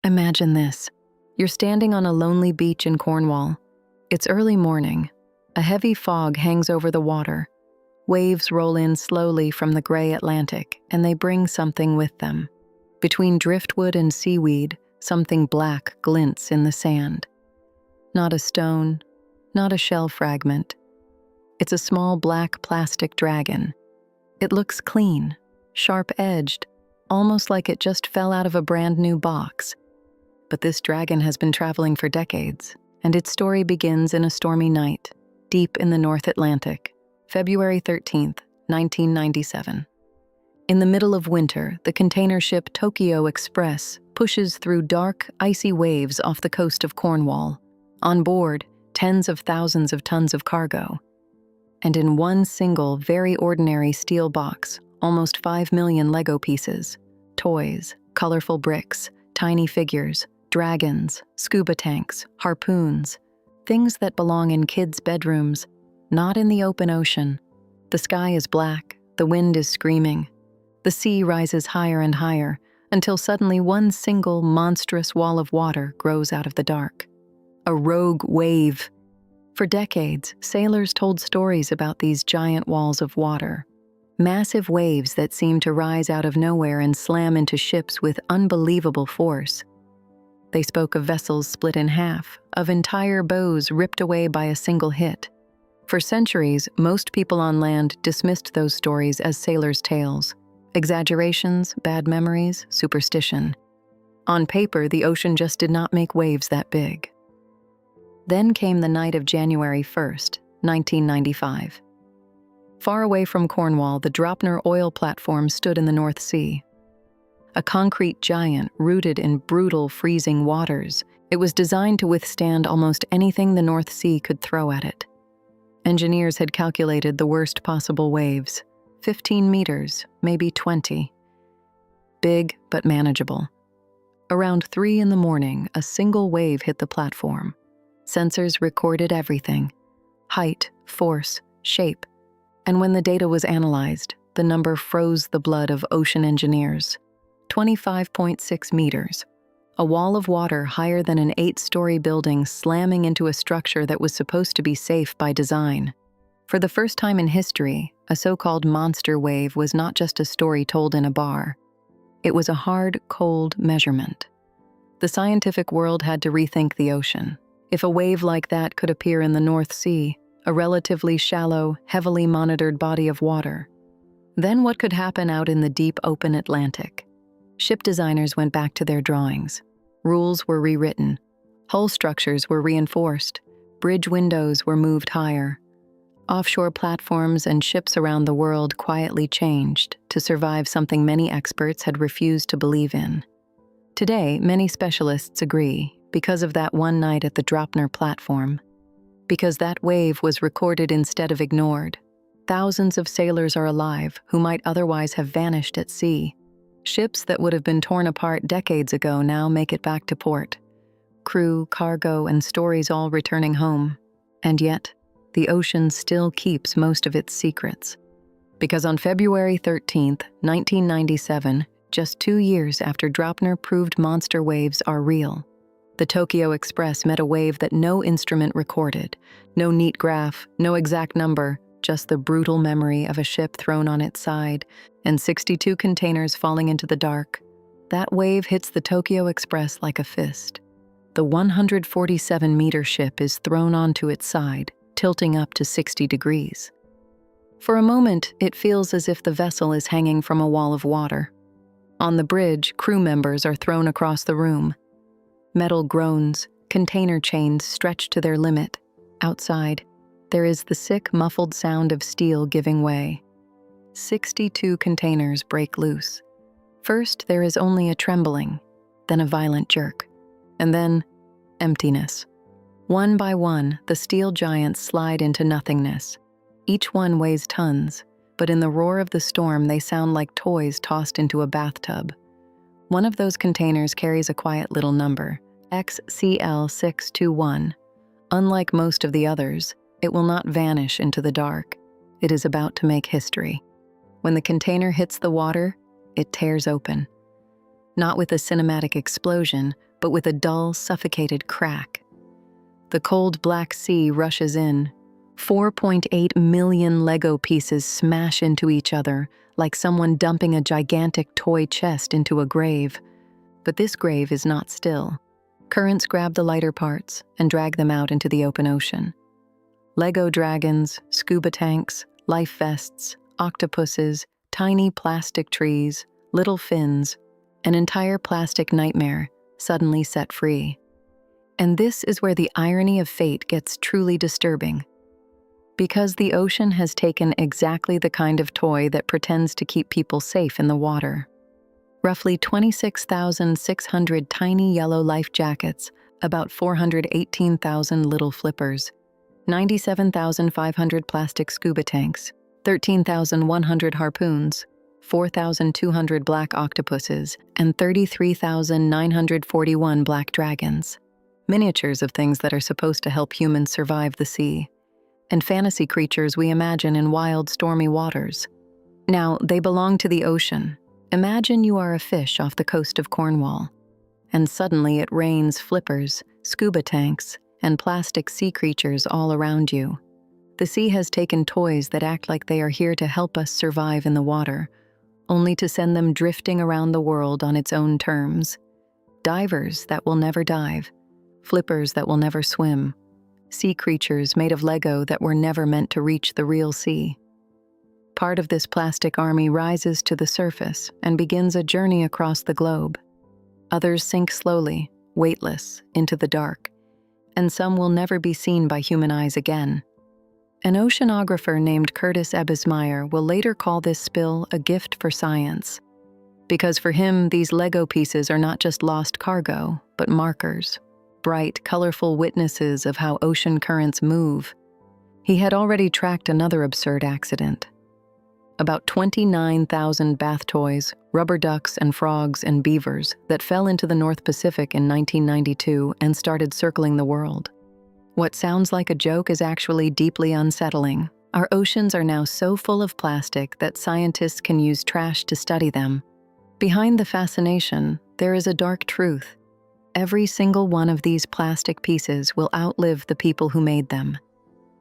Imagine this. You're standing on a lonely beach in Cornwall. It's early morning. A heavy fog hangs over the water. Waves roll in slowly from the gray Atlantic, and they bring something with them. Between driftwood and seaweed, something black glints in the sand. Not a stone, not a shell fragment. It's a small black plastic dragon. It looks clean, sharp-edged, almost like it just fell out of a brand new box. But this dragon has been traveling for decades, and its story begins in a stormy night, deep in the North Atlantic, February 13th, 1997. In the middle of winter, the container ship Tokio Express pushes through dark, icy waves off the coast of Cornwall. On board, tens of thousands of tons of cargo. And in one single, very ordinary steel box, almost 5 million Lego pieces, toys, colorful bricks, tiny figures, dragons, scuba tanks, harpoons, things that belong in kids' bedrooms, not in the open ocean. The sky is black, the wind is screaming. The sea rises higher and higher, until suddenly one single monstrous wall of water grows out of the dark. A rogue wave. For decades, sailors told stories about these giant walls of water. Massive waves that seem to rise out of nowhere and slam into ships with unbelievable force. They spoke of vessels split in half, of entire bows ripped away by a single hit. For centuries, most people on land dismissed those stories as sailors' tales. Exaggerations, bad memories, superstition. On paper, the ocean just did not make waves that big. Then came the night of January 1st, 1995. Far away from Cornwall, the Draupner oil platform stood in the North Sea. A concrete giant rooted in brutal, freezing waters, it was designed to withstand almost anything the North Sea could throw at it. Engineers had calculated the worst possible waves, 15 meters, maybe 20. Big but manageable. Around 3 a.m, a single wave hit the platform. Sensors recorded everything: height, force, shape. And when the data was analyzed, the number froze the blood of ocean engineers. 25.6 meters. A wall of water higher than an 8-story building slamming into a structure that was supposed to be safe by design. For the first time in history, a so-called monster wave was not just a story told in a bar. It was a hard, cold measurement. The scientific world had to rethink the ocean. If a wave like that could appear in the North Sea, a relatively shallow, heavily monitored body of water, then what could happen out in the deep, open Atlantic? Ship designers went back to their drawings. Rules were rewritten. Hull structures were reinforced. Bridge windows were moved higher. Offshore platforms and ships around the world quietly changed to survive something many experts had refused to believe in. Today, many specialists agree, because of that one night at the Draupner platform, because that wave was recorded instead of ignored, thousands of sailors are alive who might otherwise have vanished at sea. Ships that would have been torn apart decades ago now make it back to port. Crew, cargo, and stories all returning home. And yet, the ocean still keeps most of its secrets. Because on February 13th, 1997, just 2 years after Draupner proved monster waves are real, the Tokio Express met a wave that no instrument recorded. No neat graph, no exact number, just the brutal memory of a ship thrown on its side and 62 containers falling into the dark. That wave hits the Tokio Express like a fist. The 147-meter ship is thrown onto its side, tilting up to 60 degrees. For a moment, it feels as if the vessel is hanging from a wall of water. On the bridge, crew members are thrown across the room. Metal groans, container chains stretched to their limit. Outside, there is the sick, muffled sound of steel giving way. 62 containers break loose. First, there is only a trembling, then a violent jerk, and then emptiness. One by one, the steel giants slide into nothingness. Each one weighs tons, but in the roar of the storm, they sound like toys tossed into a bathtub. One of those containers carries a quiet little number, XCL621. Unlike most of the others, it will not vanish into the dark. It is about to make history. When the container hits the water, it tears open. Not with a cinematic explosion, but with a dull, suffocated crack. The cold Black Sea rushes in. 4.8 million Lego pieces smash into each other, like someone dumping a gigantic toy chest into a grave. But this grave is not still. Currents grab the lighter parts and drag them out into the open ocean. Lego dragons, scuba tanks, life vests, octopuses, tiny plastic trees, little fins, an entire plastic nightmare suddenly set free. And this is where the irony of fate gets truly disturbing. Because the ocean has taken exactly the kind of toy that pretends to keep people safe in the water. Roughly 26,600 tiny yellow life jackets, about 418,000 little flippers, 97,500 plastic scuba tanks, 13,100 harpoons, 4,200 black octopuses, and 33,941 black dragons. Miniatures of things that are supposed to help humans survive the sea, and fantasy creatures we imagine in wild, stormy waters. Now, they belong to the ocean. Imagine you are a fish off the coast of Cornwall, and suddenly it rains flippers, scuba tanks, and plastic sea creatures all around you. The sea has taken toys that act like they are here to help us survive in the water, only to send them drifting around the world on its own terms. Divers that will never dive, flippers that will never swim, sea creatures made of Lego that were never meant to reach the real sea. Part of this plastic army rises to the surface and begins a journey across the globe. Others sink slowly, weightless, into the dark, and some will never be seen by human eyes again. An oceanographer named Curtis Ebbesmeyer will later call this spill a gift for science, because for him, these Lego pieces are not just lost cargo, but markers. Bright, colorful witnesses of how ocean currents move. He had already tracked another absurd accident. About 29,000 bath toys, rubber ducks and frogs and beavers that fell into the North Pacific in 1992 and started circling the world. What sounds like a joke is actually deeply unsettling. Our oceans are now so full of plastic that scientists can use trash to study them. Behind the fascination, there is a dark truth. Every single one of these plastic pieces will outlive the people who made them.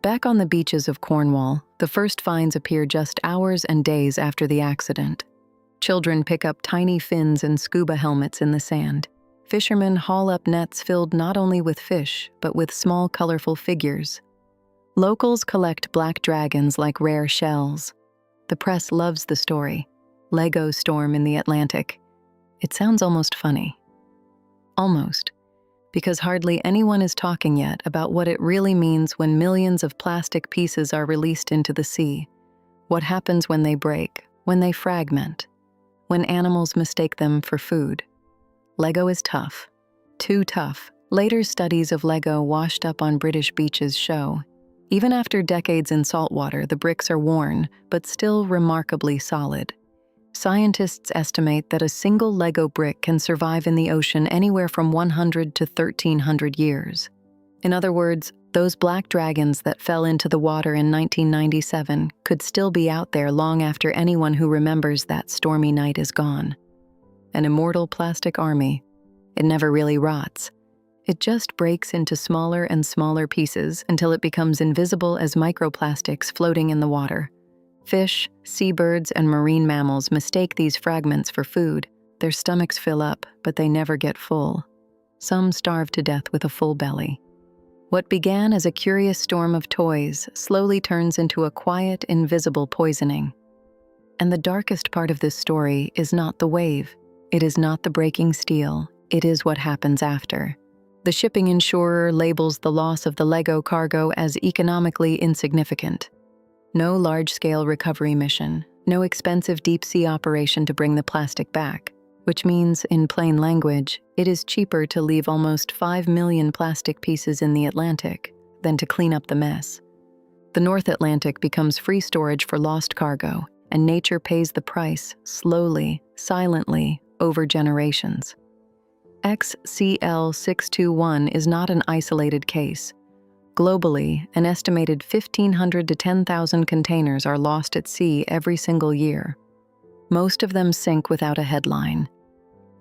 Back on the beaches of Cornwall, the first finds appear just hours and days after the accident. Children pick up tiny fins and scuba helmets in the sand. Fishermen haul up nets filled not only with fish, but with small, colorful figures. Locals collect black dragons like rare shells. The press loves the story. Lego storm in the Atlantic. It sounds almost funny. Almost, because hardly anyone is talking yet about what it really means when millions of plastic pieces are released into the sea. What happens when they break, when they fragment, when animals mistake them for food. Lego is tough. Too tough. Later studies of Lego washed up on British beaches show, even after decades in saltwater, the bricks are worn, but still remarkably solid. Scientists estimate that a single Lego brick can survive in the ocean anywhere from 100 to 1,300 years. In other words, those black dragons that fell into the water in 1997 could still be out there long after anyone who remembers that stormy night is gone. An immortal plastic army. It never really rots. It just breaks into smaller and smaller pieces until it becomes invisible as microplastics floating in the water. Fish, seabirds, and marine mammals mistake these fragments for food. Their stomachs fill up, but they never get full. Some starve to death with a full belly. What began as a curious storm of toys slowly turns into a quiet, invisible poisoning. And the darkest part of this story is not the wave. It is not the breaking steel. It is what happens after. The shipping insurer labels the loss of the Lego cargo as economically insignificant. No large-scale recovery mission, no expensive deep-sea operation to bring the plastic back, which means, in plain language, it is cheaper to leave almost 5 million plastic pieces in the Atlantic than to clean up the mess. The North Atlantic becomes free storage for lost cargo, and nature pays the price, slowly, silently, over generations. XCL621 is not an isolated case. Globally, an estimated 1,500 to 10,000 containers are lost at sea every single year. Most of them sink without a headline.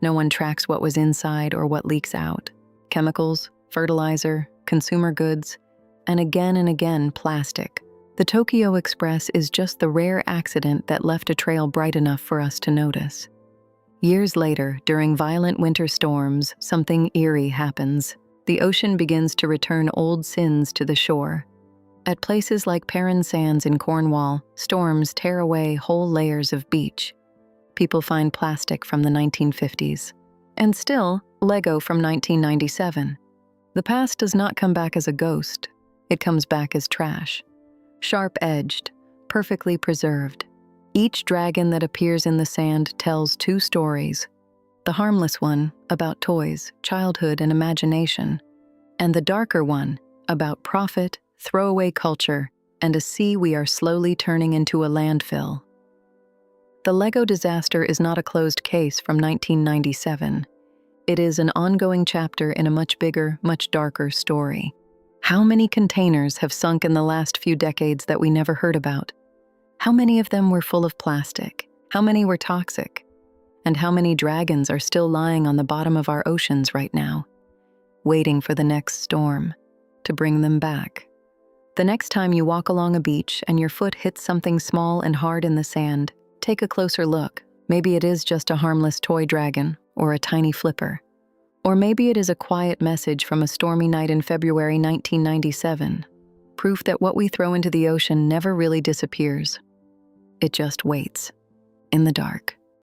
No one tracks what was inside or what leaks out. Chemicals, fertilizer, consumer goods, and again, plastic. The Tokio Express is just the rare accident that left a trail bright enough for us to notice. Years later, during violent winter storms, something eerie happens. The ocean begins to return old sins to the shore. At places like Perrin Sands in Cornwall, storms tear away whole layers of beach. People find plastic from the 1950s. And still, Lego from 1997. The past does not come back as a ghost. It comes back as trash. Sharp-edged, perfectly preserved. Each dragon that appears in the sand tells two stories. The harmless one, about toys, childhood, and imagination. And the darker one, about profit, throwaway culture, and a sea we are slowly turning into a landfill. The Lego disaster is not a closed case from 1997. It is an ongoing chapter in a much bigger, much darker story. How many containers have sunk in the last few decades that we never heard about? How many of them were full of plastic? How many were toxic? And how many dragons are still lying on the bottom of our oceans right now, waiting for the next storm to bring them back? The next time you walk along a beach and your foot hits something small and hard in the sand, take a closer look. Maybe it is just a harmless toy dragon or a tiny flipper. Or maybe it is a quiet message from a stormy night in February 1997. Proof that what we throw into the ocean never really disappears. It just waits in the dark.